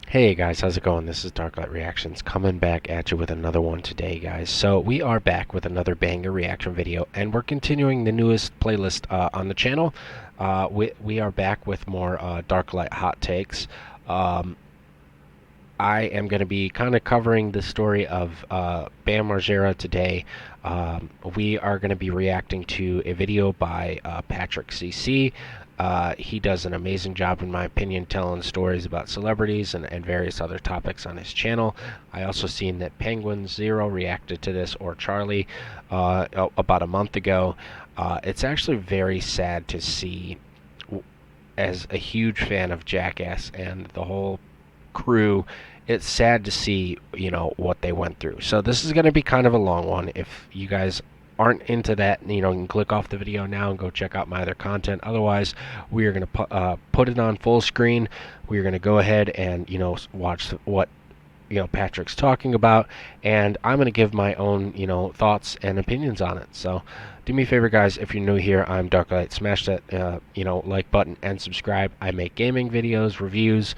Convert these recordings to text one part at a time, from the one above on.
Hey guys, how's it going? This is Darklight Reactions coming back at you with another one today, guys. So we are back with another banger reaction video, and we're continuing the newest playlist on the channel. We are back with more Darklight hot takes. Um, I am going to be kind of covering the story of Bam Margera today. We are going to be reacting to a video by Patrick CC. He does an amazing job, in my opinion, telling stories about celebrities and various other topics on his channel. I also seen that Penguin Zero reacted to this, or Charlie, about a month ago. It's actually very sad to see, as a huge fan of Jackass and the whole crew, it's sad to see, what they went through. So this is going to be kind of a long one. If you guys aren't into that, you can click off the video now and go check out my other content. Otherwise, we are going to put it on full screen. We are going to go ahead and, watch what Patrick's talking about, and I'm going to give my own thoughts and opinions on it. So do me a favor, guys, if you're new here, I'm Darklight. Smash that like button and subscribe. I make gaming videos, reviews,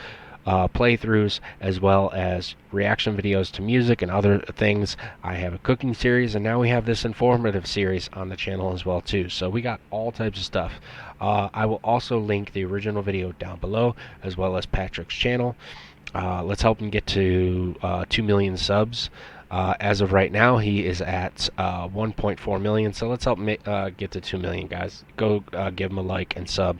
playthroughs, as well as reaction videos to music and other things. I have a cooking series, and now we have this informative series on the channel as well too. So we got all types of stuff. I will also link the original video down below, as well as Patrick's channel. Let's help him get to 2 million subs. As of right now, he is at 1.4 million. So let's help get to 2 million, guys. Go give him a like and sub.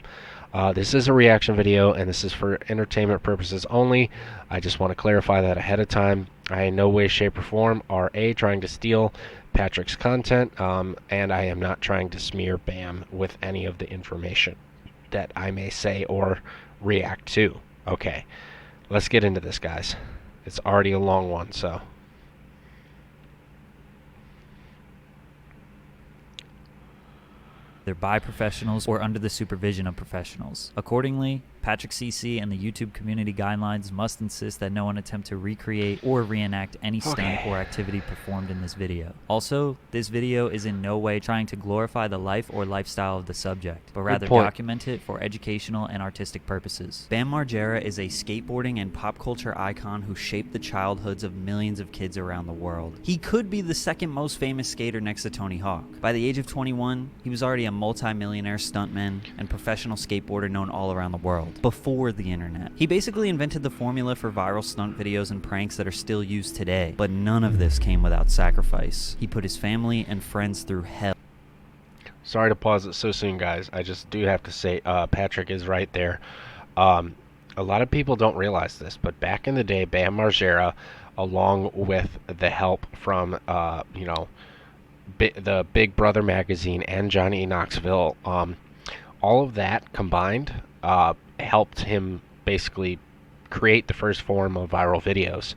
This is a reaction video, and this is for entertainment purposes only. I just want to clarify that ahead of time. I in no way, shape, or form are trying to steal Patrick's content, and I am not trying to smear Bam with any of the information that I may say or react to. Okay, let's get into this, guys. It's already a long one, so. Either by professionals or under the supervision of professionals. Accordingly, Patrick CC and the YouTube community guidelines must insist that no one attempt to recreate or reenact any stunt or activity performed in this video. Also, this video is in no way trying to glorify the life or lifestyle of the subject, but rather document it for educational and artistic purposes. Bam Margera is a skateboarding and pop culture icon who shaped the childhoods of millions of kids around the world. He could be the second most famous skater next to Tony Hawk. By the age of 21, he was already a multi-millionaire stuntman and professional skateboarder known all around the world. Before the internet, he basically invented the formula for viral stunt videos and pranks that are still used today, but none of this came without sacrifice. He put his family and friends through hell. Sorry to pause it so soon, guys. I just do have to say, Patrick is right there. A lot of people don't realize this, but back in the day, Bam Margera, along with the help from the Big Brother magazine and Johnny Knoxville, all of that combined helped him basically create the first form of viral videos.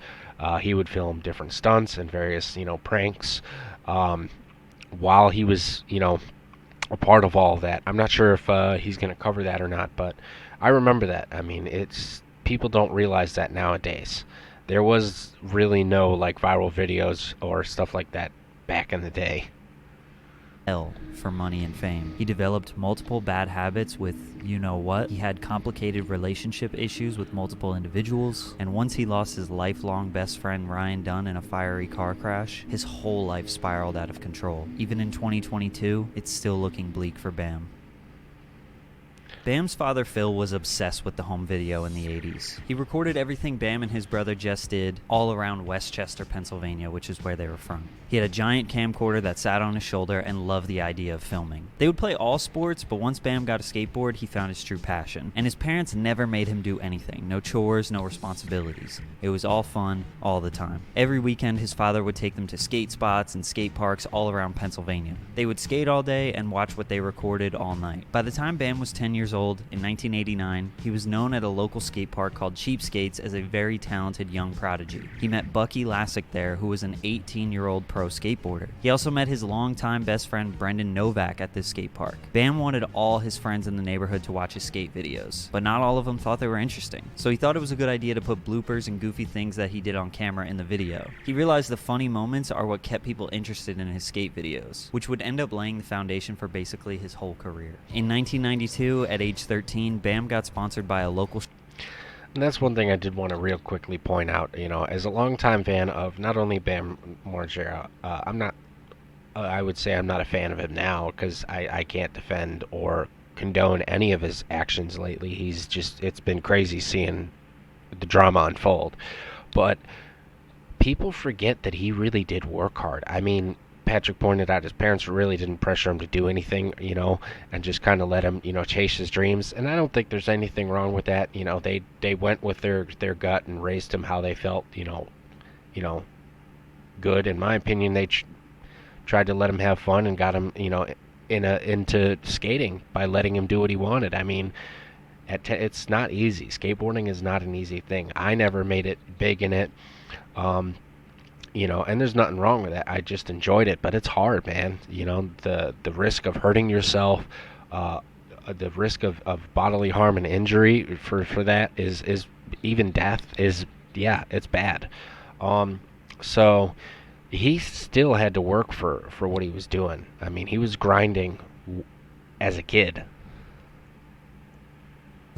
He would film different stunts and various pranks while he was a part of all of that. I'm not sure if he's going to cover that or not, but I remember that. I mean, it's people don't realize that nowadays. There was really no like viral videos or stuff like that back in the day. For money and fame. He developed multiple bad habits with you-know-what. He had complicated relationship issues with multiple individuals, and once he lost his lifelong best friend Ryan Dunn in a fiery car crash, his whole life spiraled out of control. Even in 2022, it's still looking bleak for Bam. Bam's father Phil was obsessed with the home video in the 80s. He recorded everything Bam and his brother Jess did all around Westchester, Pennsylvania, which is where they were from. He had a giant camcorder that sat on his shoulder and loved the idea of filming. They would play all sports, but once Bam got a skateboard, he found his true passion. And his parents never made him do anything. No chores, no responsibilities. It was all fun, all the time. Every weekend, his father would take them to skate spots and skate parks all around Pennsylvania. They would skate all day and watch what they recorded all night. By the time Bam was 10 years old, in 1989, he was known at a local skate park called Cheap Skates as a very talented young prodigy. He met Bucky Lasek there, who was an 18-year-old pro skateboarder. He also met his longtime best friend Brendan Novak at this skate park. Bam wanted all his friends in the neighborhood to watch his skate videos, but not all of them thought they were interesting. So he thought it was a good idea to put bloopers and goofy things that he did on camera in the video. He realized the funny moments are what kept people interested in his skate videos, which would end up laying the foundation for basically his whole career. In 1992, at age 13, Bam got sponsored by a local And that's one thing I did want to real quickly point out. As a longtime fan of not only Bam Margera, I'm not. I would say I'm not a fan of him now because I can't defend or condone any of his actions lately. It's been crazy seeing the drama unfold. But people forget that he really did work hard. I mean, Patrick pointed out his parents really didn't pressure him to do anything, and just kind of let him, chase his dreams. And I don't think there's anything wrong with that. They went with their gut and raised him how they felt, you know, good. In my opinion, they tried to let him have fun and got him, into skating by letting him do what he wanted. I mean, it's not easy. Skateboarding is not an easy thing. I never made it big in it. Um, and there's nothing wrong with that. I just enjoyed it, but it's hard, man. The risk of hurting yourself, the risk of bodily harm and injury for that is even death is, yeah, it's bad. So he still had to work for what he was doing. I mean, he was grinding as a kid.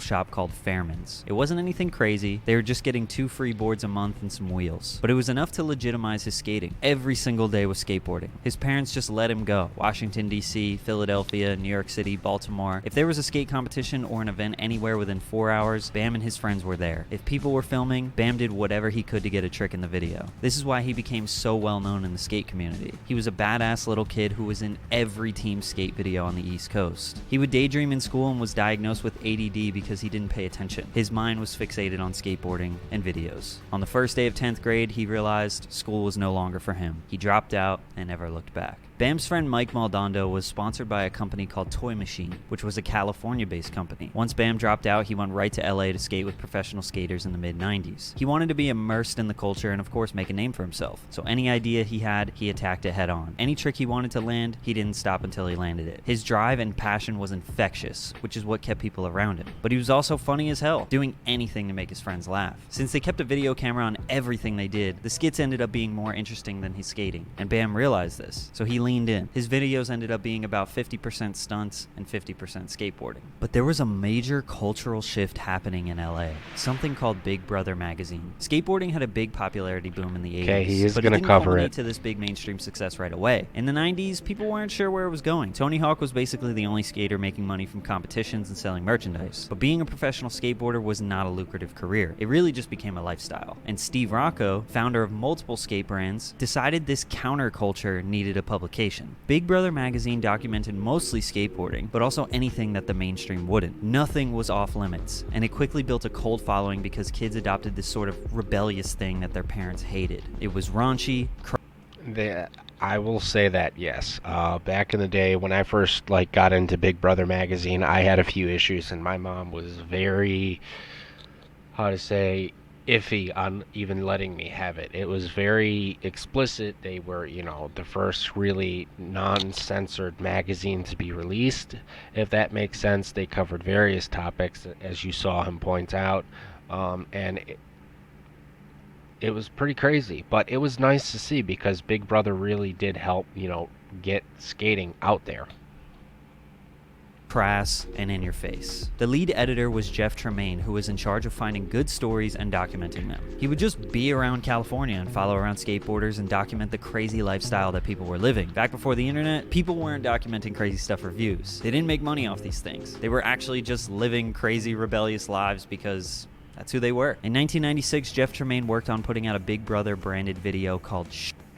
Shop called Fairman's. It wasn't anything crazy. They were just getting 2 free boards a month and some wheels. But it was enough to legitimize his skating. Every single day was skateboarding. His parents just let him go. Washington, D.C., Philadelphia, New York City, Baltimore. If there was a skate competition or an event anywhere within 4 hours, Bam and his friends were there. If people were filming, Bam did whatever he could to get a trick in the video. This is why he became so well known in the skate community. He was a badass little kid who was in every team skate video on the East Coast. He would daydream in school and was diagnosed with ADD because he didn't pay attention. His mind was fixated on skateboarding and videos. On the first day of 10th grade, he realized school was no longer for him. He dropped out and never looked back. Bam's friend Mike Maldonado was sponsored by a company called Toy Machine, which was a California-based company. Once Bam dropped out, he went right to LA to skate with professional skaters in the mid-90s. He wanted to be immersed in the culture and of course make a name for himself. So any idea he had, he attacked it head on. Any trick he wanted to land, he didn't stop until he landed it. His drive and passion was infectious, which is what kept people around him. But he was also funny as hell, doing anything to make his friends laugh. Since they kept a video camera on everything they did, the skits ended up being more interesting than his skating. And Bam realized this, so he leaned in. His videos ended up being about 50% stunts and 50% skateboarding. But there was a major cultural shift happening in LA, something called Big Brother magazine. Skateboarding had a big popularity boom in the 80s. Okay, he is but going to cover culminate it. to this big mainstream success right away. In the 90s, people weren't sure where it was going. Tony Hawk was basically the only skater making money from competitions and selling merchandise. But being a professional skateboarder was not a lucrative career. It really just became a lifestyle. And Steve Rocco, founder of multiple skate brands, decided this counterculture needed a publication. Big Brother magazine documented mostly skateboarding, but also anything that the mainstream wouldn't. Nothing was off limits, and it quickly built a cult following because kids adopted this sort of rebellious thing that their parents hated. It was raunchy. I will say that, yes. Back in the day when I first got into Big Brother magazine, I had a few issues, and my mom was very, how to say, iffy on even letting me have it. It was very explicit. They were, the first really non-censored magazine to be released, if that makes sense. They covered various topics, as you saw him point out, and it was pretty crazy. But it was nice to see because Big Brother really did help, get skating out there. Crass, and in your face. The lead editor was Jeff Tremaine, who was in charge of finding good stories and documenting them. He would just be around California and follow around skateboarders and document the crazy lifestyle that people were living. Back before the internet, people weren't documenting crazy stuff for views. They didn't make money off these things. They were actually just living crazy, rebellious lives because that's who they were. In 1996, Jeff Tremaine worked on putting out a Big Brother branded video called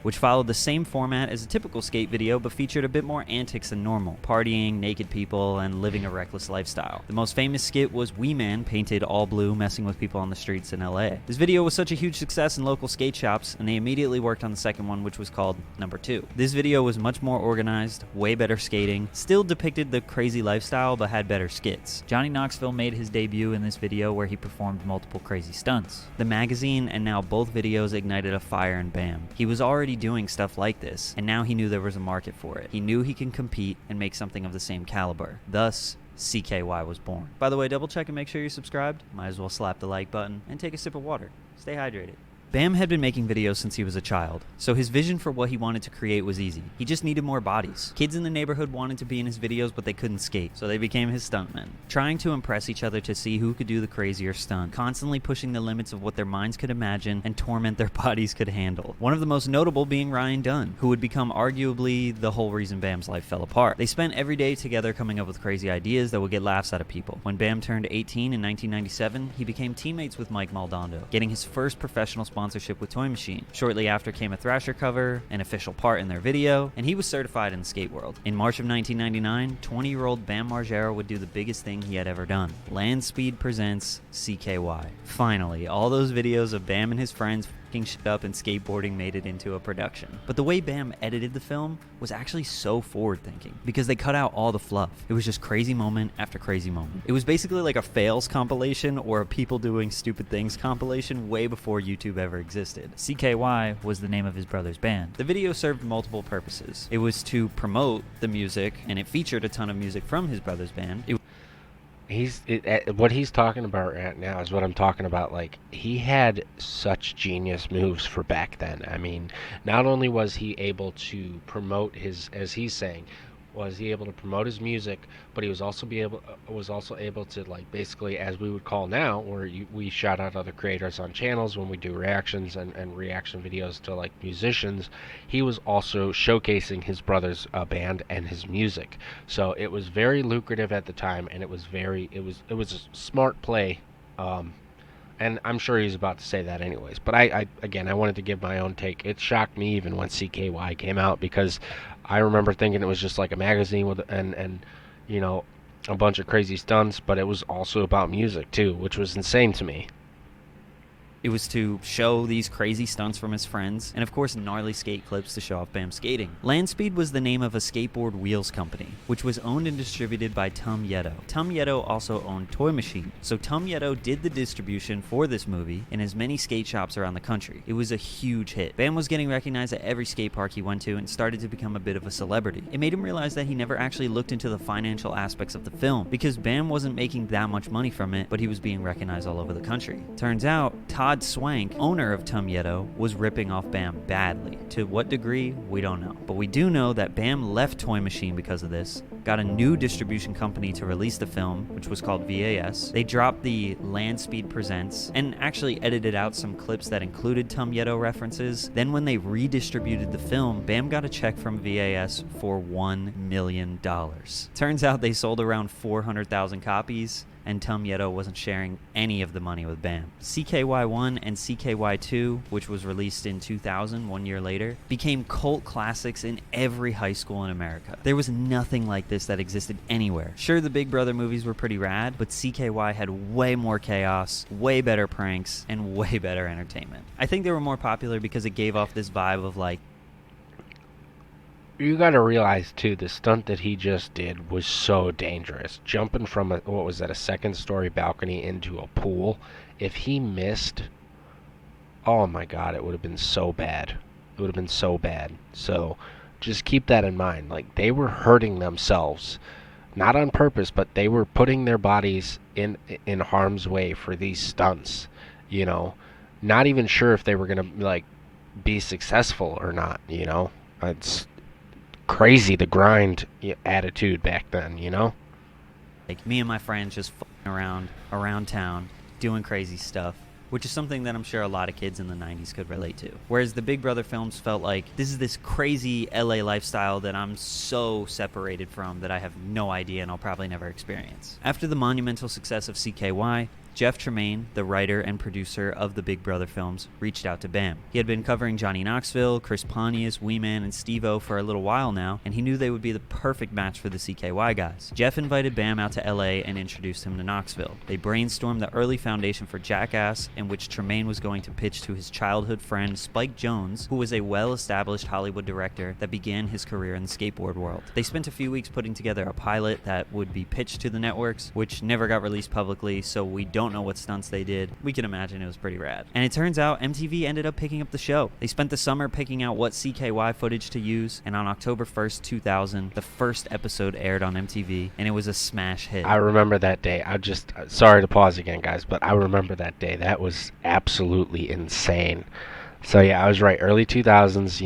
which followed the same format as a typical skate video but featured a bit more antics than normal, partying, naked people, and living a reckless lifestyle. The most famous skit was Wee Man painted all blue messing with people on the streets in LA. This video was such a huge success in local skate shops, and they immediately worked on the second one, which was called Number 2. This video was much more organized, way better skating, still depicted the crazy lifestyle but had better skits. Johnny Knoxville made his debut in this video where he performed multiple crazy stunts. The magazine and now both videos ignited a fire in Bam. He was already doing stuff like this, and now he knew there was a market for it. He knew he can compete and make something of the same caliber. Thus, CKY was born. By the way, double check and make sure you're subscribed. Might as well slap the like button and take a sip of water. Stay hydrated. Bam had been making videos since he was a child, so his vision for what he wanted to create was easy. He just needed more bodies. Kids in the neighborhood wanted to be in his videos, but they couldn't skate, so they became his stuntmen, trying to impress each other to see who could do the crazier stunt, constantly pushing the limits of what their minds could imagine and torment their bodies could handle. One of the most notable being Ryan Dunn, who would become arguably the whole reason Bam's life fell apart. They spent every day together coming up with crazy ideas that would get laughs out of people. When Bam turned 18 in 1997, he became teammates with Mike Maldonado, getting his first professional sponsorship with Toy Machine. Shortly after came a Thrasher cover, an official part in their video, and he was certified in the skate world. In March of 1999, 20-year-old Bam Margera would do the biggest thing he had ever done. Land Speed presents CKY. Finally, all those videos of Bam and his friends fucking shit up and skateboarding made it into a production. But the way Bam edited the film was actually so forward-thinking, because they cut out all the fluff. It was just crazy moment after crazy moment. It was basically like a fails compilation or a people doing stupid things compilation way before YouTube ever existed. CKY was the name of his brother's band. The video served multiple purposes. It was to promote the music, and it featured a ton of music from his brother's band. What he's talking about right now is what I'm talking about. Like, he had such genius moves for back then. I mean, not only was he able to promote his, as he's saying, was he able to promote his music, but he was also able to, like, basically, as we would call now, where we shout out other creators on channels when we do reactions and reaction videos to, like, musicians. He was also showcasing his brother's band and his music. So it was very lucrative at the time, and it was a smart play. And I'm sure he's about to say that anyways. But I wanted to give my own take. It shocked me even when CKY came out, because I remember thinking it was just like a magazine with and you know, a bunch of crazy stunts, but it was also about music too, which was insane to me. It was to show these crazy stunts from his friends, and of course gnarly skate clips to show off Bam's skating. Land Speed was the name of a skateboard wheels company, which was owned and distributed by Tum Yeto. Tum Yeto also owned Toy Machine, so Tum Yeto did the distribution for this movie in as many skate shops around the country. It was a huge hit. Bam was getting recognized at every skate park he went to and started to become a bit of a celebrity. It made him realize that he never actually looked into the financial aspects of the film, because Bam wasn't making that much money from it, but he was being recognized all over the country. Turns out, Todd Swank, owner of Tum Yeto, was ripping off Bam badly. To what degree, we don't know. But we do know that Bam left Toy Machine because of this, got a new distribution company to release the film, which was called VAS. They dropped the Land Speed Presents, and actually edited out some clips that included Tum Yeto references. Then when they redistributed the film, Bam got a check from VAS for $1 million. Turns out they sold around 400,000 copies, and Tum Yeto wasn't sharing any of the money with Bam. CKY1 and CKY2, which was released in 2000, 1 year later, became cult classics in every high school in America. There was nothing like this that existed anywhere. Sure, the Big Brother movies were pretty rad, but CKY had way more chaos, way better pranks, and way better entertainment. I think they were more popular because it gave off this vibe of like, You gotta realize too, the stunt that he just did was so dangerous. Jumping from a second-story balcony into a pool. If he missed, oh my God, it would have been so bad. It would have been so bad. So just keep that in mind. Like, they were hurting themselves, not on purpose, but they were putting their bodies in harm's way for these stunts. You know, not even sure if they were gonna, like, be successful or not. You know, it's crazy, the grind attitude back then, you know? Like, me and my friends just f***ing around town, doing crazy stuff, which is something that I'm sure a lot of kids in the 90s could relate to. Whereas the Big Brother films felt like, this is this crazy LA lifestyle that I'm so separated from that I have no idea and I'll probably never experience. After the monumental success of CKY, Jeff Tremaine, the writer and producer of the Big Brother films, reached out to Bam. He had been covering Johnny Knoxville, Chris Pontius, Wee Man, and Steve-O for a little while now, and he knew they would be the perfect match for the CKY guys. Jeff invited Bam out to LA and introduced him to Knoxville. They brainstormed the early foundation for Jackass, in which Tremaine was going to pitch to his childhood friend Spike Jones, who was a well-established Hollywood director that began his career in the skateboard world. They spent a few weeks putting together a pilot that would be pitched to the networks, which never got released publicly, so we don't don't know what stunts they did, we can imagine it was pretty rad. And it turns out MTV ended up picking up the show. They spent the summer picking out what CKY footage to use, and on October 1st, 2000, the first episode aired on MTV, and it was a smash hit. I remember that day. Sorry to pause again, guys, but I remember that day. That was absolutely insane. So yeah, I was right. Early 2000s,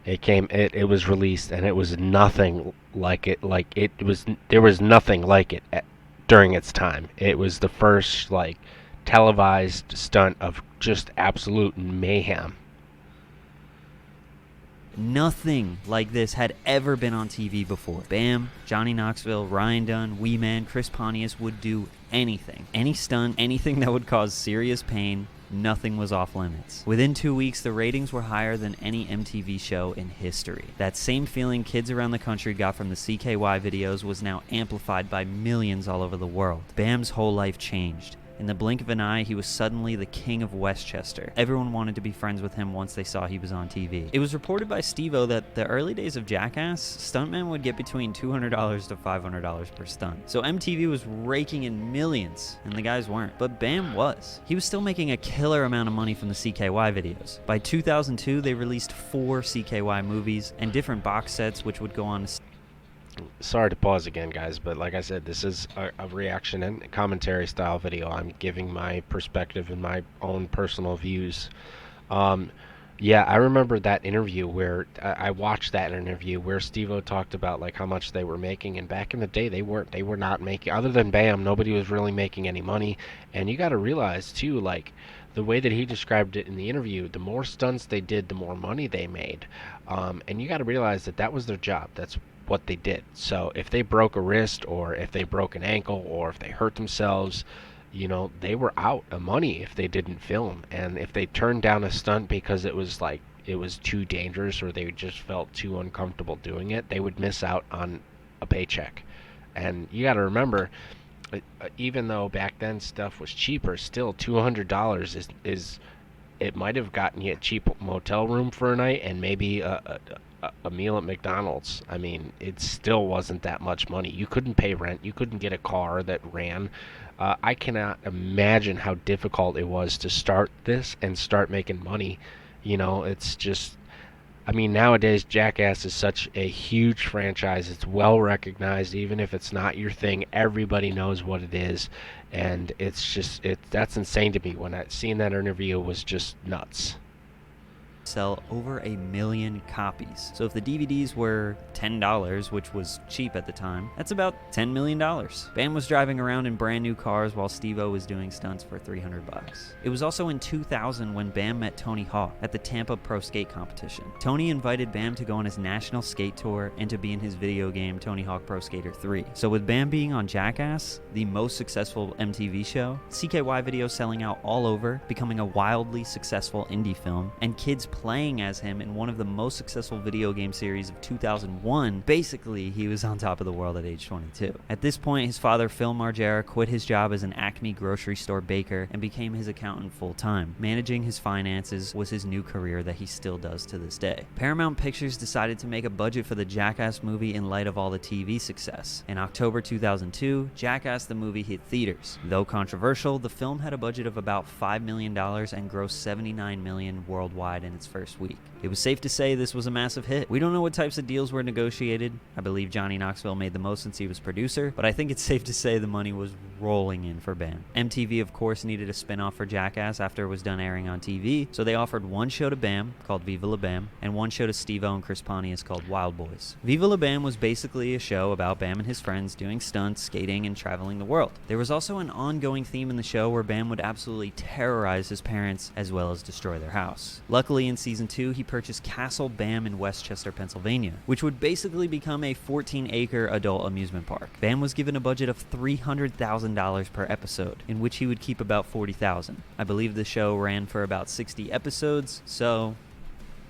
it was released, and it was nothing like it. There was nothing like it during its time. It was the first televised stunt of just absolute mayhem. Nothing like this had ever been on TV before. Bam, Johnny Knoxville, Ryan Dunn, Wee Man, Chris Pontius would do anything. Any stunt, anything that would cause serious pain. Nothing was off limits. Within 2 weeks, the ratings were higher than any MTV show in history. That same feeling kids around the country got from the CKY videos was now amplified by millions all over the world. Bam's whole life changed. In the blink of an eye, he was suddenly the king of Westchester. Everyone wanted to be friends with him once they saw he was on TV. It was reported by Steve-O that the early days of Jackass, stuntmen would get between $200 to $500 per stunt. So MTV was raking in millions, and the guys weren't. But Bam was. He was still making a killer amount of money from the CKY videos. By 2002, they released 4 CKY movies and different box sets, which would go on to... Sorry to pause again, guys, but like I said, this is a reaction and commentary style video. I'm giving my perspective and my own personal views. Yeah, I remember that interview where I watched that interview where Steve-O talked about how much they were making, and back in the day they were not making, other than Bam, nobody was really making any money. And you got to realize too, the way that he described it in the interview, the more stunts they did, the more money they made. And you got to realize that was their job. That's what they did. So if they broke a wrist, or if they broke an ankle, or if they hurt themselves, they were out of money if they didn't film. And if they turned down a stunt because it was too dangerous, or they just felt too uncomfortable doing it, they would miss out on a paycheck. And you got to remember, even though back then stuff was cheaper, still $200 is it might have gotten you a cheap motel room for a night and maybe a meal at McDonald's. I mean, it still wasn't that much money. You couldn't pay rent. You couldn't get a car that ran. I cannot imagine how difficult it was to start this and start making money. It's just... I mean, nowadays, Jackass is such a huge franchise. It's well recognized. Even if it's not your thing, everybody knows what it is. And that's insane to me. Seeing that interview was just nuts. Sell over 1 million copies. So if the DVDs were $10, which was cheap at the time, that's about $10 million. Bam was driving around in brand new cars while Steve-O was doing stunts for $300. It was also in 2000 when Bam met Tony Hawk at the Tampa Pro Skate Competition. Tony invited Bam to go on his national skate tour and to be in his video game Tony Hawk Pro Skater 3. So with Bam being on Jackass, the most successful MTV show, CKY videos selling out all over, becoming a wildly successful indie film, and kids playing as him in one of the most successful video game series of 2001, basically he was on top of the world at age 22. At this point, his father Phil Margera quit his job as an Acme grocery store baker and became his accountant full-time. Managing his finances was his new career that he still does to this day. Paramount Pictures decided to make a budget for the Jackass movie in light of all the TV success. In October 2002, Jackass the movie hit theaters. Though controversial, the film had a budget of about $5 million and grossed $79 million worldwide in its first week. It was safe to say this was a massive hit. We don't know what types of deals were negotiated. I believe Johnny Knoxville made the most since he was producer, but I think it's safe to say the money was rolling in for Bam. MTV, of course, needed a spin-off for Jackass after it was done airing on TV, so they offered one show to Bam, called Viva La Bam, and one show to Steve-O and Chris Pontius called Wild Boys. Viva La Bam was basically a show about Bam and his friends doing stunts, skating, and traveling the world. There was also an ongoing theme in the show where Bam would absolutely terrorize his parents as well as destroy their house. Luckily, in season 2, he purchased Castle Bam in Westchester, Pennsylvania, which would basically become a 14-acre adult amusement park. Bam was given a budget of $300,000 per episode, in which he would keep about $40,000. I believe the show ran for about 60 episodes, so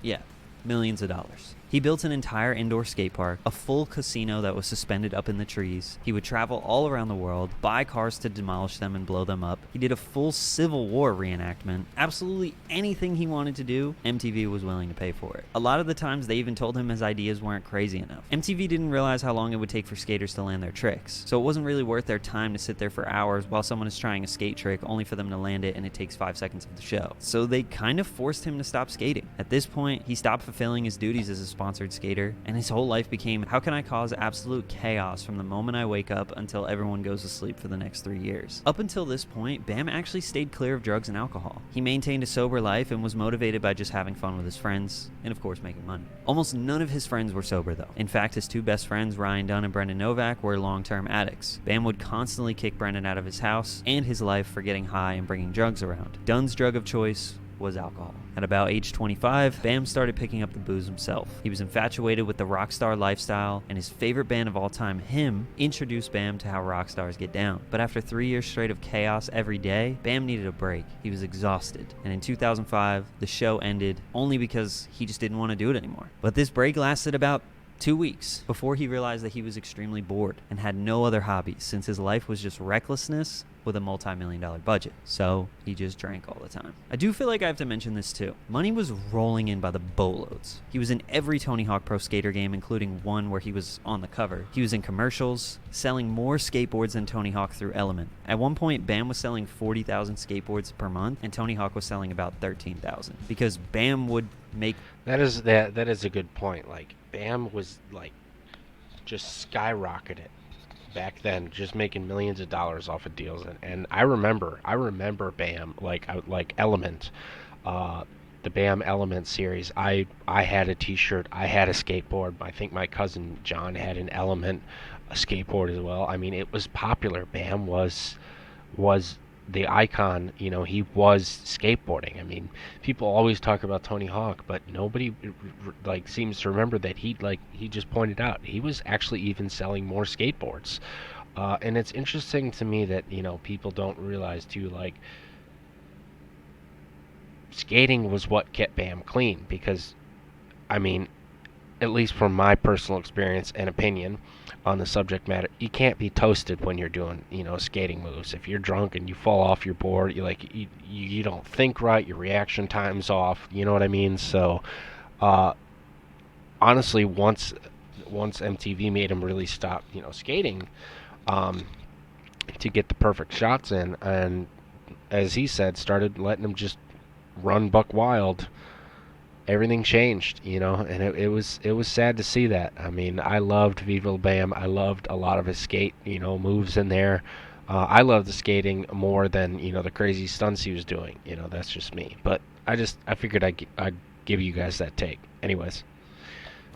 yeah, millions of dollars. He built an entire indoor skate park, a full casino that was suspended up in the trees. He would travel all around the world, buy cars to demolish them and blow them up. He did a full Civil War reenactment. Absolutely anything he wanted to do, MTV was willing to pay for it. A lot of the times they even told him his ideas weren't crazy enough. MTV didn't realize how long it would take for skaters to land their tricks, so it wasn't really worth their time to sit there for hours while someone is trying a skate trick only for them to land it and it takes 5 seconds of the show. So they kind of forced him to stop skating. At this point, he stopped fulfilling his duties as a sponsored skater, and his whole life became, how can I cause absolute chaos from the moment I wake up until everyone goes to sleep for the next 3 years? Up until this point, Bam actually stayed clear of drugs and alcohol. He maintained a sober life and was motivated by just having fun with his friends, and of course making money. Almost none of his friends were sober though. In fact, his two best friends, Ryan Dunn and Brendan Novak, were long-term addicts. Bam would constantly kick Brendan out of his house and his life for getting high and bringing drugs around. Dunn's drug of choice was alcohol. At about age 25, Bam started picking up the booze himself. He was infatuated with the rock star lifestyle, and his favorite band of all time, Him, introduced Bam to how rock stars get down. But after 3 years straight of chaos every day, Bam needed a break. He was exhausted. And in 2005, the show ended only because he just didn't want to do it anymore. But this break lasted about 2 weeks before he realized that he was extremely bored and had no other hobbies since his life was just recklessness with a multi-million-dollar budget. So he just drank all the time. I do feel like I have to mention this too. Money was rolling in by the boatloads. He was in every Tony Hawk Pro Skater game, including one where he was on the cover. He was in commercials, selling more skateboards than Tony Hawk through Element. At one point, Bam was selling 40,000 skateboards per month, and Tony Hawk was selling about 13,000 because Bam would make... That is a good point. Like, Bam was like just skyrocketed back then, just making millions of dollars off of deals. And I remember Bam, like Element, the Bam Element series. I had a T-shirt, I had a skateboard. I think my cousin John had an Element, a skateboard as well. I mean, it was popular. Bam was the icon. You know, he was skateboarding. I mean, people always talk about Tony Hawk, but nobody like seems to remember that he just pointed out he was actually even selling more skateboards. And it's interesting to me that, you know, people don't realize too, like, skating was what kept Bam clean, because I mean, at least from my personal experience and opinion on the subject matter, you can't be toasted when you're doing, you know, skating moves. If you're drunk and you fall off your board, you don't think right, your reaction time's off, you know what I mean? So honestly, once MTV made him really stop, you know, skating, to get the perfect shots in, and as he said, started letting him just run buck wild, everything changed, you know. And it was sad to see that. I mean, I loved Viva La Bam. I loved a lot of his skate, you know, moves in there. I loved the skating more than, you know, the crazy stunts he was doing. You know, that's just me. But I figured I'd give you guys that take. Anyways.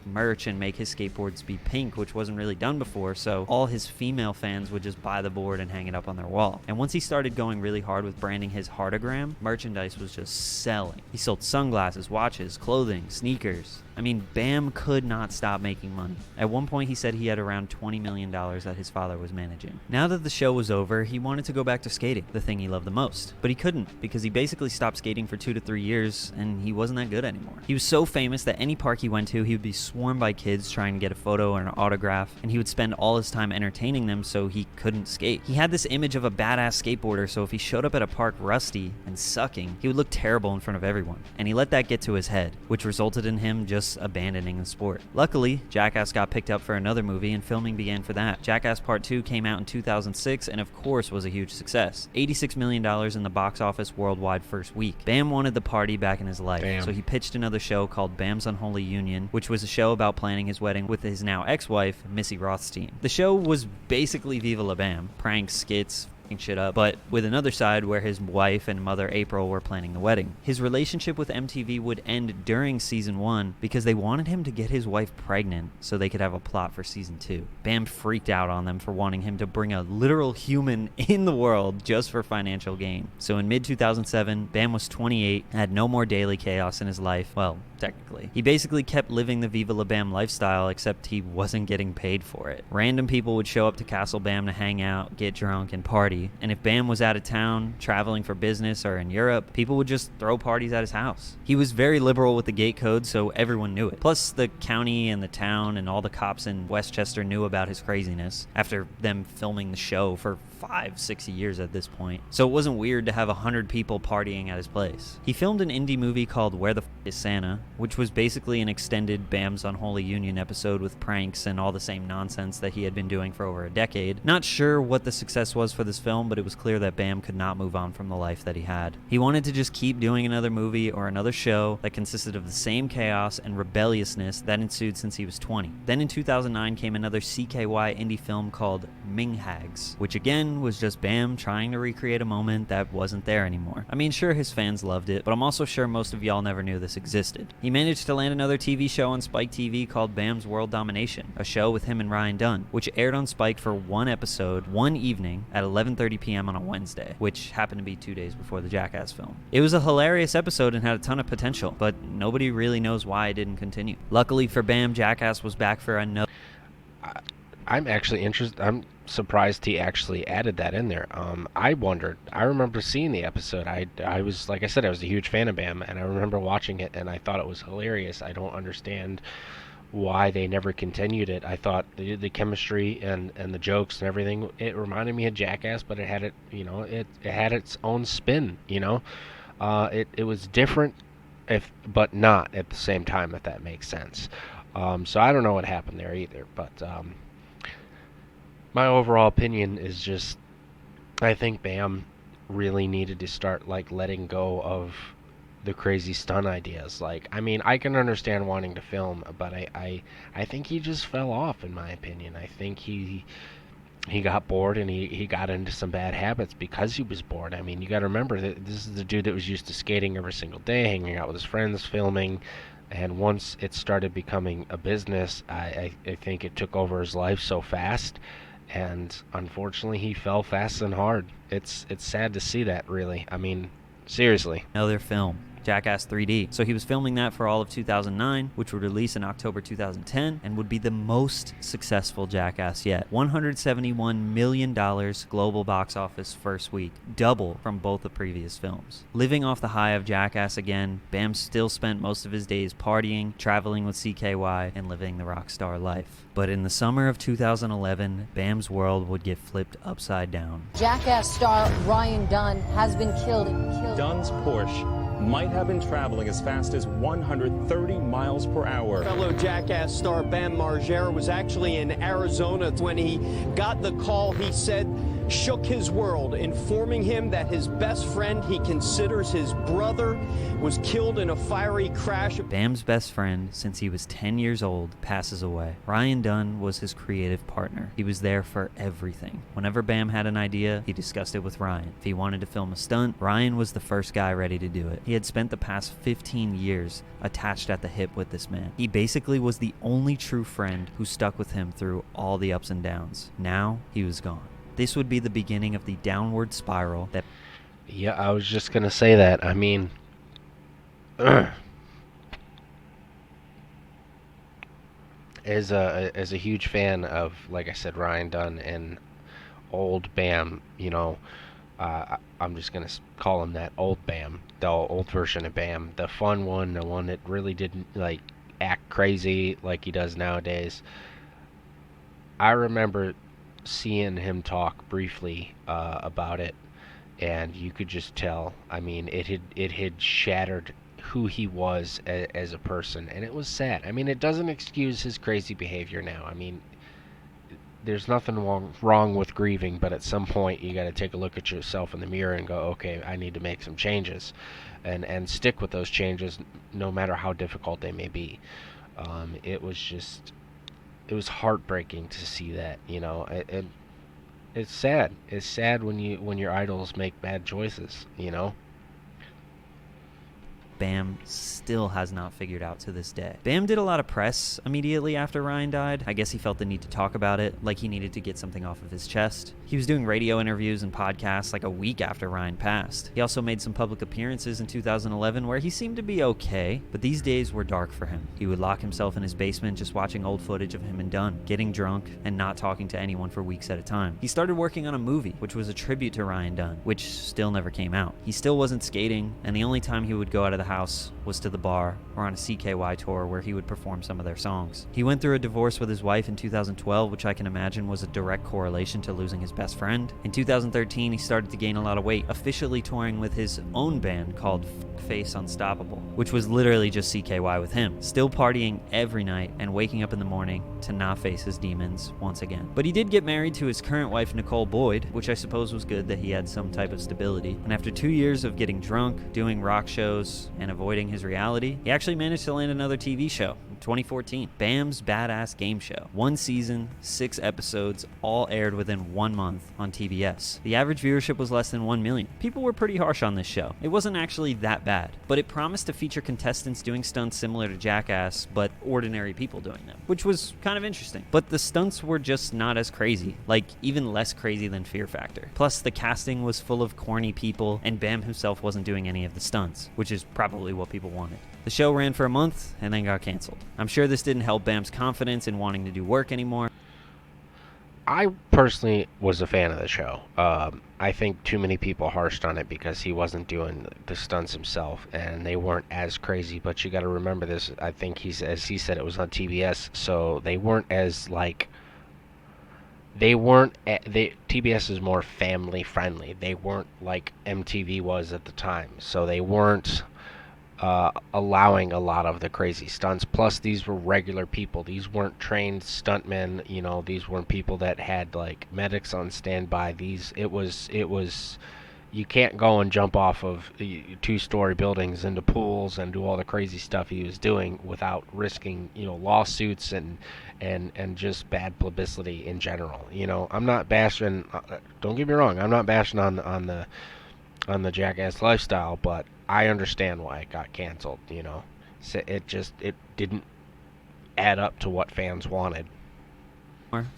Merch and make his skateboards be pink, which wasn't really done before, so all his female fans would just buy the board and hang it up on their wall. And once he started going really hard with branding his heartogram, merchandise was just selling. He sold sunglasses, watches, clothing, sneakers. I mean, Bam could not stop making money. At one point, he said he had around $20 million that his father was managing. Now that the show was over, he wanted to go back to skating, the thing he loved the most. But he couldn't, because he basically stopped skating for 2 to 3 years, and he wasn't that good anymore. He was so famous that any park he went to, he would be swarmed by kids trying to get a photo or an autograph, and he would spend all his time entertaining them so he couldn't skate. He had this image of a badass skateboarder, so if he showed up at a park rusty and sucking, he would look terrible in front of everyone. And he let that get to his head, which resulted in him just abandoning the sport. Luckily, Jackass got picked up for another movie and filming began for that. Jackass Part 2 came out in 2006 and of course was a huge success. $86 million in the box office worldwide first week. Bam wanted the party back in his life, so he pitched another show called Bam's Unholy Union, which was a show about planning his wedding with his now ex-wife, Missy Rothstein. The show was basically Viva La Bam, pranks, skits, shit up, but with another side where his wife and mother April were planning the wedding. His relationship with MTV would end during season 1 because they wanted him to get his wife pregnant so they could have a plot for season 2. Bam freaked out on them for wanting him to bring a literal human in the world just for financial gain. So in mid-2007, Bam was 28 and had no more daily chaos in his life. Well, technically. He basically kept living the Viva La Bam lifestyle, except he wasn't getting paid for it. Random people would show up to Castle Bam to hang out, get drunk, and party, and if Bam was out of town, traveling for business, or in Europe, people would just throw parties at his house. He was very liberal with the gate code, so everyone knew it. Plus, the county and the town and all the cops in Westchester knew about his craziness after them filming the show for 5-6 years at this point. So it wasn't weird to have 100 people partying at his place. He filmed an indie movie called Where the F is Santa, which was basically an extended Bam's Unholy Union episode with pranks and all the same nonsense that he had been doing for over a decade. Not sure what the success was for this film, but it was clear that Bam could not move on from the life that he had. He wanted to just keep doing another movie or another show that consisted of the same chaos and rebelliousness that ensued since he was 20. Then in 2009 came another CKY indie film called Ming Hags, which again was just Bam trying to recreate a moment that wasn't there anymore. I mean, sure, his fans loved it, but I'm also sure most of y'all never knew this existed. He managed to land another TV show on Spike TV called Bam's World Domination, a show with him and Ryan Dunn, which aired on Spike for one episode, one evening at 11:30 p.m. on a Wednesday, which happened to be 2 days before the Jackass film. It was a hilarious episode and had a ton of potential, but nobody really knows why it didn't continue. Luckily for Bam, Jackass was back for another... I'm actually interested. I'm surprised he actually added that in there. I wondered. I remember seeing the episode. I was, like I said, I was a huge fan of Bam, and I remember watching it, and I thought it was hilarious. I don't understand why they never continued it. I thought the chemistry and the jokes and everything, it reminded me of Jackass, but it had it had its own spin. It was different, but not at the same time. If that makes sense. So I don't know what happened there either, but. My overall opinion is just, I think Bam really needed to start letting go of the crazy stunt ideas. I mean, I can understand wanting to film, but I think he just fell off, in my opinion. I think he got bored, and he got into some bad habits because he was bored. I mean, you got to remember that this is the dude that was used to skating every single day, hanging out with his friends, filming. And once it started becoming a business, I think it took over his life so fast. And unfortunately, he fell fast and hard. It's sad to see that, really. I mean, seriously. Another film, Jackass 3D. So he was filming that for all of 2009, which would release in October 2010, and would be the most successful Jackass yet. $171 million global box office first week, double from both the previous films. Living off the high of Jackass again, Bam still spent most of his days partying, traveling with CKY, and living the rock star life. But in the summer of 2011, Bam's world would get flipped upside down. Jackass star Ryan Dunn has been killed. Dunn's Porsche might have been traveling as fast as 130 miles per hour. Fellow Jackass star Bam Margera was actually in Arizona when he got the call. He said shook his world, informing him that his best friend he considers his brother was killed in a fiery crash. Bam's best friend, since he was 10 years old, passes away. Ryan Dunn was his creative partner. He was there for everything. Whenever Bam had an idea, he discussed it with Ryan. If he wanted to film a stunt, Ryan was the first guy ready to do it. He had spent the past 15 years attached at the hip with this man. He basically was the only true friend who stuck with him through all the ups and downs. Now, he was gone. This would be the beginning of the downward spiral that... Yeah, I was just going to say that. I mean... As a huge fan of, like I said, Ryan Dunn and old Bam, I'm just going to call him that, old Bam, the old version of Bam, the fun one, the one that really didn't, act crazy like he does nowadays. I remember seeing him talk briefly about it, and you could just tell. I mean, it had shattered who he was as a person, and it was sad. I mean, it doesn't excuse his crazy behavior now. I mean, there's nothing wrong with grieving, but at some point you got to take a look at yourself in the mirror and go, okay, I need to make some changes, and stick with those changes no matter how difficult they may be. It was heartbreaking to see that, it's sad. It's sad when your idols make bad choices, Bam still has not figured out to this day. Bam did a lot of press immediately after Ryan died. I guess he felt the need to talk about it, like he needed to get something off of his chest. He was doing radio interviews and podcasts like a week after Ryan passed. He also made some public appearances in 2011 where he seemed to be okay, but these days were dark for him. He would lock himself in his basement just watching old footage of him and Dunn, getting drunk and not talking to anyone for weeks at a time. He started working on a movie, which was a tribute to Ryan Dunn, which still never came out. He still wasn't skating, and the only time he would go out of the house was to the bar or on a CKY tour where he would perform some of their songs. He went through a divorce with his wife in 2012, which I can imagine was a direct correlation to losing his best friend. In 2013, he started to gain a lot of weight, officially touring with his own band called Face Unstoppable, which was literally just CKY with him, still partying every night and waking up in the morning to not face his demons once again. But he did get married to his current wife, Nicole Boyd, which I suppose was good that he had some type of stability. And after 2 years of getting drunk, doing rock shows, and avoiding his reality, he actually managed to land another TV show. 2014, Bam's Badass Game Show. 1 season, 6 episodes, all aired within 1 month on TBS. The average viewership was less than 1 million. People were pretty harsh on this show. It wasn't actually that bad, but it promised to feature contestants doing stunts similar to Jackass, but ordinary people doing them, which was kind of interesting. But the stunts were just not as crazy, like even less crazy than Fear Factor. Plus, the casting was full of corny people, and Bam himself wasn't doing any of the stunts, which is probably what people wanted. The show ran for a month and then got canceled. I'm sure this didn't help Bam's confidence in wanting to do work anymore. I personally was a fan of the show. I think too many people harshed on it because he wasn't doing the stunts himself, and they weren't as crazy. But you got to remember this. I think as he said, it was on TBS, so they weren't as like. TBS is more family friendly. They weren't like MTV was at the time, so they weren't allowing a lot of the crazy stunts. Plus, these were regular people. These weren't trained stuntmen. You know, these weren't people that had like medics on standby. It was. You can't go and jump off of 2-story buildings into pools and do all the crazy stuff he was doing without risking, lawsuits and just bad publicity in general. I'm not bashing. Don't get me wrong. I'm not bashing on the Jackass lifestyle, but I understand why it got canceled. So it didn't add up to what fans wanted.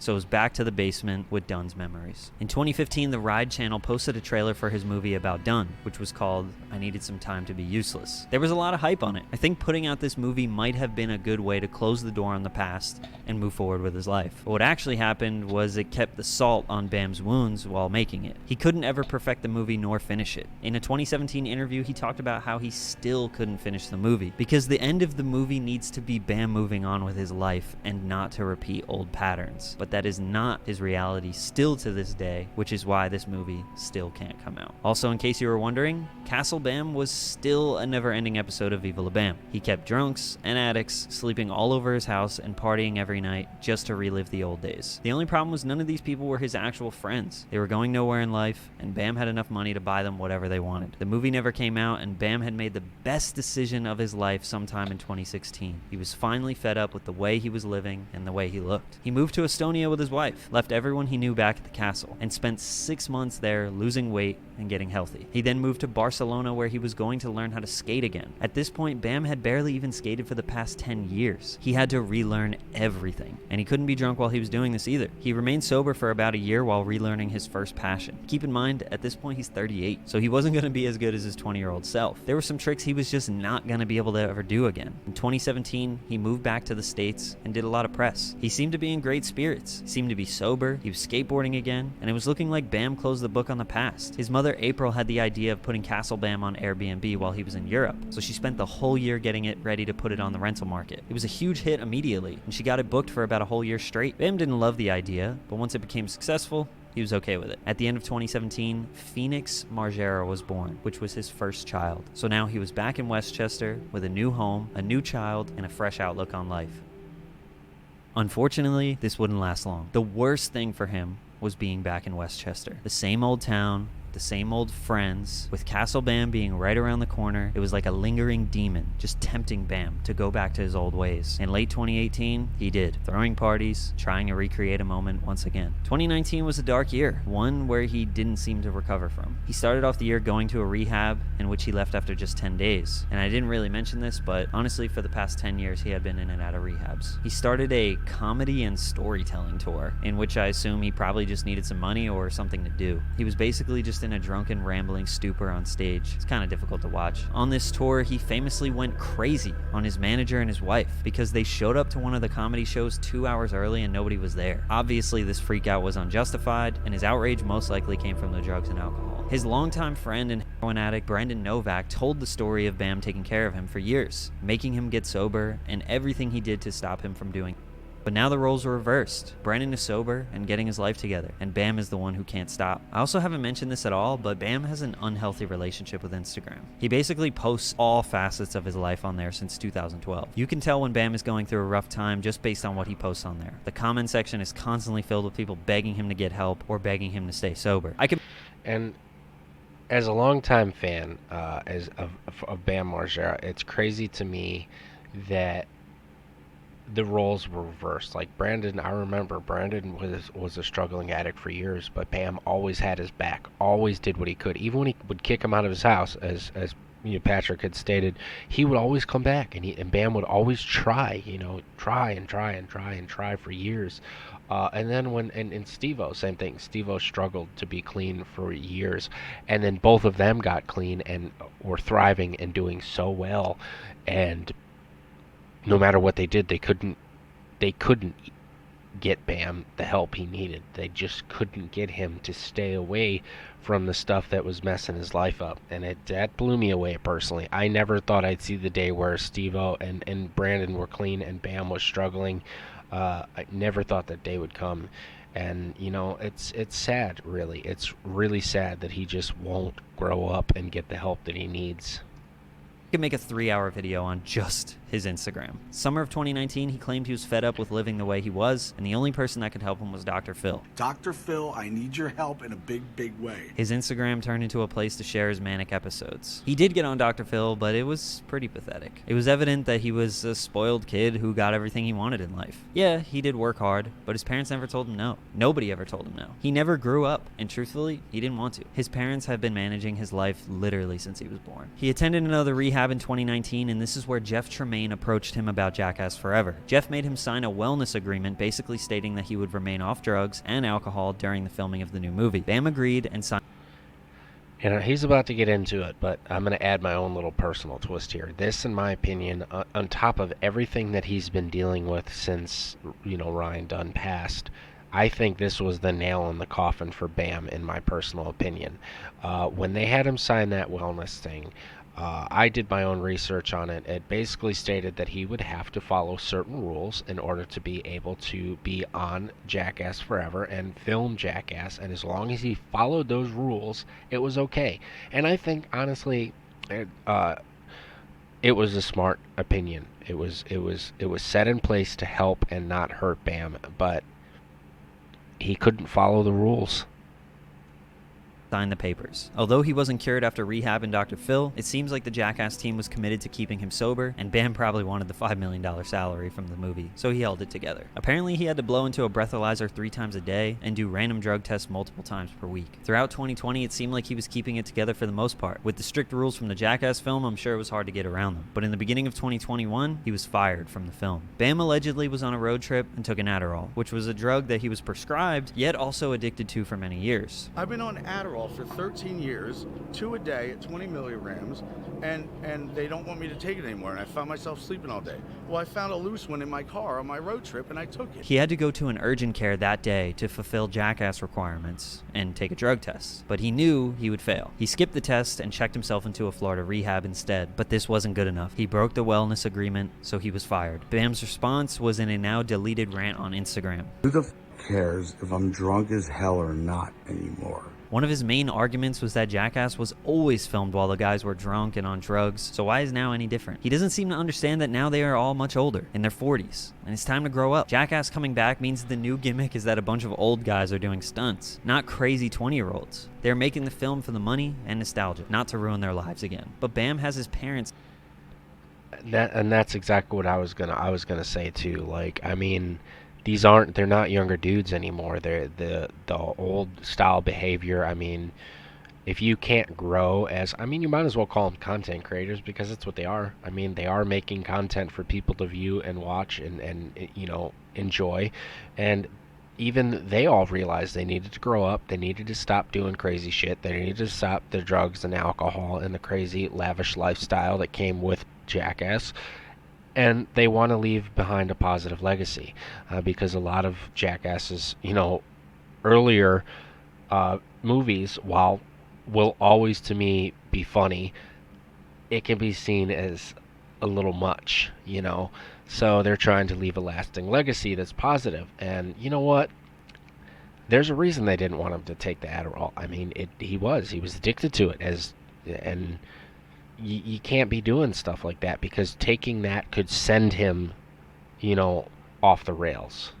So it was back to the basement with Dunn's memories. In 2015, the Ride channel posted a trailer for his movie about Dunn, which was called I Needed Some Time to Be Useless. There was a lot of hype on it. I think putting out this movie might have been a good way to close the door on the past and move forward with his life. But what actually happened was it kept the salt on Bam's wounds while making it. He couldn't ever perfect the movie nor finish it. In a 2017 interview, he talked about how he still couldn't finish the movie because the end of the movie needs to be Bam moving on with his life and not to repeat old patterns. But that is not his reality still to this day, which is why this movie still can't come out. Also, in case you were wondering, Castle Bam was still a never-ending episode of Viva La Bam. He kept drunks and addicts sleeping all over his house and partying every night just to relive the old days. The only problem was none of these people were his actual friends. They were going nowhere in life, and Bam had enough money to buy them whatever they wanted. The movie never came out, and Bam had made the best decision of his life sometime in 2016. He was finally fed up with the way he was living and the way he looked. He moved to Estonia with his wife, left everyone he knew back at the castle, and spent 6 months there losing weight and getting healthy. He then moved to Barcelona where he was going to learn how to skate again. At this point, Bam had barely even skated for the past 10 years. He had to relearn everything, and he couldn't be drunk while he was doing this either. He remained sober for about a year while relearning his first passion. Keep in mind, at this point he's 38, so he wasn't going to be as good as his 20-year-old self. There were some tricks he was just not going to be able to ever do again. In 2017, he moved back to the States and did a lot of press. He seemed to be in great spirits. He seemed to be sober, he was skateboarding again, and it was looking like Bam closed the book on the past. His mother, April, had the idea of putting Castle Bam on Airbnb while he was in Europe, so she spent the whole year getting it ready to put it on the rental market. It was a huge hit immediately, and she got it booked for about a whole year straight. Bam didn't love the idea, but once it became successful, he was okay with it. At the end of 2017, Phoenix Margera was born, which was his first child. So now he was back in Westchester with a new home, a new child, and a fresh outlook on life. Unfortunately, this wouldn't last long. The worst thing for him was being back in Westchester. The same old town, the same old friends. With Castle Bam being right around the corner, it was like a lingering demon just tempting Bam to go back to his old ways. In late 2018, he did, throwing parties, trying to recreate a moment once again. 2019 was a dark year, one where he didn't seem to recover from. He started off the year going to a rehab, in which he left after just 10 days. And I didn't really mention this, but honestly, for the past 10 years, he had been in and out of rehabs. He started a comedy and storytelling tour, in which I assume he probably just needed some money or something to do. He was basically just in a drunken, rambling stupor on stage. It's kind of difficult to watch. On this tour, he famously went crazy on his manager and his wife because they showed up to one of the comedy shows 2 hours early and nobody was there. Obviously, this freakout was unjustified, and his outrage most likely came from the drugs and alcohol. His longtime friend and heroin addict Brendan Novak told the story of Bam taking care of him for years, making him get sober, and everything he did to stop him from doing. But now the roles are reversed. Brendan is sober and getting his life together, and Bam is the one who can't stop. I also haven't mentioned this at all, but Bam has an unhealthy relationship with Instagram. He basically posts all facets of his life on there since 2012. You can tell when Bam is going through a rough time just based on what he posts on there. The comment section is constantly filled with people begging him to get help or begging him to stay sober. And as a longtime fan of Bam Margera, it's crazy to me that the roles were reversed. Like Brandon, I remember Brandon was a struggling addict for years, but Bam always had his back, always did what he could. Even when he would kick him out of his house, as Patrick had stated, he would always come back, and Bam would always try for years. And then and Steve-O, same thing. Steve-O struggled to be clean for years, and then both of them got clean and were thriving and doing so well, and no matter what they did, they couldn't get Bam the help he needed. They just couldn't get him to stay away from the stuff that was messing his life up, and that blew me away personally. I never thought I'd see the day where Steve-O and Brandon were clean and Bam was struggling. I never thought that day would come, and it's sad, really. It's really sad that he just won't grow up and get the help that he needs. Could make a 3-hour video on just his Instagram. Summer of 2019, he claimed he was fed up with living the way he was, and the only person that could help him was Dr. Phil. Dr. Phil, I need your help in a big, big way. His Instagram turned into a place to share his manic episodes. He did get on Dr. Phil, but it was pretty pathetic. It was evident that he was a spoiled kid who got everything he wanted in life. Yeah, he did work hard, but his parents never told him no. Nobody ever told him no. He never grew up, and truthfully, he didn't want to. His parents have been managing his life literally since he was born. He attended another rehab in 2019, and this is where Jeff Tremaine approached him about Jackass Forever. Jeff made him sign a wellness agreement basically stating that he would remain off drugs and alcohol during the filming of the new movie. Bam agreed and signed. And he's about to get into it, but I'm going to add my own little personal twist here. This, in my opinion, on top of everything that he's been dealing with since, Ryan Dunn passed, I think this was the nail in the coffin for Bam, in my personal opinion. When they had him sign that wellness thing, I did my own research on it. It basically stated that he would have to follow certain rules in order to be able to be on Jackass Forever and film Jackass, and as long as he followed those rules, it was okay. And I think, honestly, it was a smart opinion. It was set in place to help and not hurt Bam, but he couldn't follow the rules. Signed the papers. Although he wasn't cured after rehab and Dr. Phil, it seems like the Jackass team was committed to keeping him sober, and Bam probably wanted the $5 million salary from the movie, so he held it together. Apparently, he had to blow into a breathalyzer 3 times a day and do random drug tests multiple times per week. Throughout 2020, it seemed like he was keeping it together for the most part. With the strict rules from the Jackass film, I'm sure it was hard to get around them. But in the beginning of 2021, he was fired from the film. Bam allegedly was on a road trip and took an Adderall, which was a drug that he was prescribed, yet also addicted to for many years. I've been on Adderall for 13 years, 2 a day at 20 milligrams, and they don't want me to take it anymore, and I found myself sleeping all day. Well, I found a loose one in my car on my road trip, and I took it. He had to go to an urgent care that day to fulfill Jackass requirements and take a drug test, but he knew he would fail. He skipped the test and checked himself into a Florida rehab instead, but this wasn't good enough. He broke the wellness agreement, so he was fired. Bam's response was in a now deleted rant on Instagram. Who the cares if I'm drunk as hell or not anymore? One of his main arguments was that Jackass was always filmed while the guys were drunk and on drugs, so why is now any different? He doesn't seem to understand that now they are all much older, in their 40s, and it's time to grow up. Jackass coming back means the new gimmick is that a bunch of old guys are doing stunts, not crazy 20-year-olds. They're making the film for the money and nostalgia, not to ruin their lives again. But Bam has his parents. That's exactly what I was gonna say too. Like, I mean, they're not younger dudes anymore. They're the old style behavior. I mean, if you can't grow you might as well call them content creators, because that's what they are. I mean, they are making content for people to view and watch and enjoy. And even they all realized they needed to grow up. They needed to stop doing crazy shit. They needed to stop the drugs and alcohol and the crazy lavish lifestyle that came with Jackass. And they want to leave behind a positive legacy, because a lot of Jackass's, earlier movies, while will always to me be funny, it can be seen as a little much, So they're trying to leave a lasting legacy that's positive. And you know what? There's a reason they didn't want him to take the Adderall. I mean, he was addicted to it, and you can't be doing stuff like that, because taking that could send him, off the rails.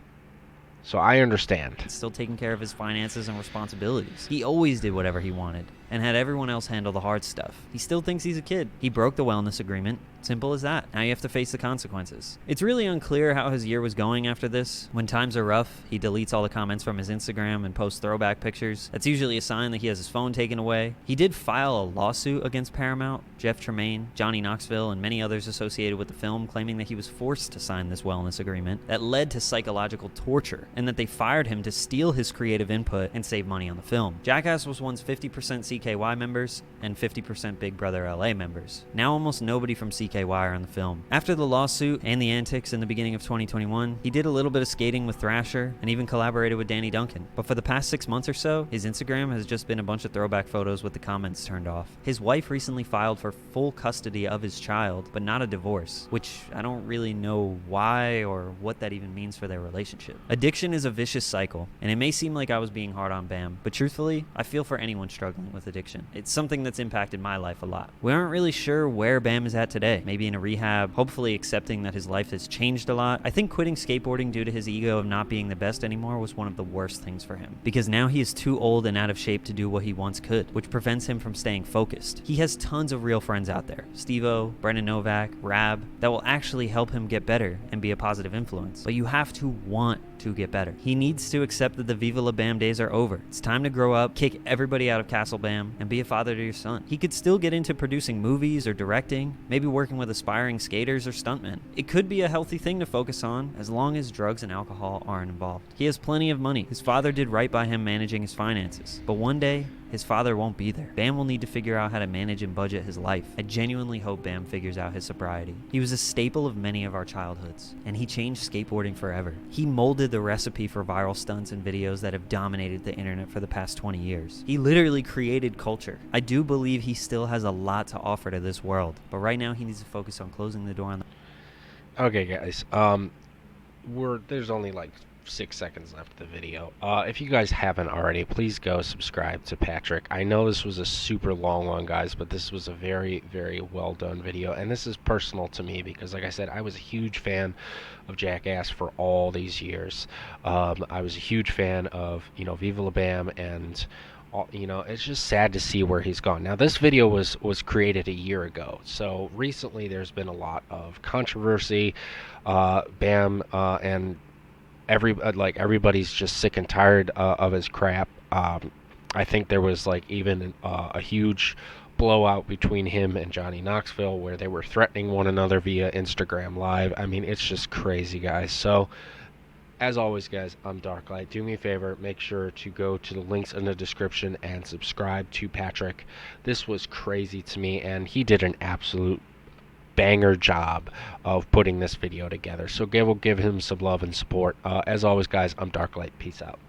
So I understand. Still taking care of his finances and responsibilities. He always did whatever he wanted and had everyone else handle the hard stuff. He still thinks he's a kid. He broke the wellness agreement. Simple as that. Now you have to face the consequences. It's really unclear how his year was going after this. When times are rough, he deletes all the comments from his Instagram and posts throwback pictures. That's usually a sign that he has his phone taken away. He did file a lawsuit against Paramount, Jeff Tremaine, Johnny Knoxville, and many others associated with the film, claiming that he was forced to sign this wellness agreement that led to psychological torture, and that they fired him to steal his creative input and save money on the film. Jackass was once 50% CKY members and 50% Big Brother LA members. Now almost nobody from CKY are in the film. After the lawsuit and the antics in the beginning of 2021, he did a little bit of skating with Thrasher and even collaborated with Danny Duncan. But for the past 6 months or so, his Instagram has just been a bunch of throwback photos with the comments turned off. His wife recently filed for full custody of his child, but not a divorce, which I don't really know why or what that even means for their relationship. Addiction is a vicious cycle, and it may seem like I was being hard on Bam, but truthfully, I feel for anyone struggling with addiction. It's something that's impacted my life a lot. We aren't really sure where Bam is at today. Maybe in a rehab, hopefully accepting that his life has changed a lot. I think quitting skateboarding due to his ego of not being the best anymore was one of the worst things for him, because now he is too old and out of shape to do what he once could, which prevents him from staying focused. He has tons of real friends out there, Steve-O, Brendan Novak, Rehab, that will actually help him get better and be a positive influence. But you have to want to get better. He needs to accept that the Viva La Bam days are over. It's time to grow up, kick everybody out of Castle Bam, and be a father to your son. He could still get into producing movies or directing, maybe working with aspiring skaters or stuntmen. It could be a healthy thing to focus on, as long as drugs and alcohol aren't involved. He has plenty of money. His father did right by him managing his finances. But one day, his father won't be there. Bam will need to figure out how to manage and budget his life. I genuinely hope Bam figures out his sobriety. He was a staple of many of our childhoods, and he changed skateboarding forever. He molded the recipe for viral stunts and videos that have dominated the internet for the past 20 years. He literally created culture. I do believe he still has a lot to offer to this world, but right now he needs to focus on closing the door on the... Okay, guys. There's only like 6 seconds left of the video. If you guys haven't already, please go subscribe to Patrick. I know this was a super long one, guys, but this was a very, very well done video, and this is personal to me because, like I said, I was a huge fan of Jackass for all these years. I was a huge fan of, Viva La Bam, and it's just sad to see where he's gone. Now, this video was created a year ago, so recently there's been a lot of controversy. Bam and everybody's just sick and tired of his crap. I think there was even a huge blowout between him and Johnny Knoxville where they were threatening one another via Instagram Live. I mean, it's just crazy, guys. So as always, guys, I'm Darklight. Do me a favor, make sure to go to the links in the description and subscribe to Patrick. This was crazy to me, and he did an absolute banger job of putting this video together. So we'll give him some love and support. As always, guys, I'm Darklight. Peace out.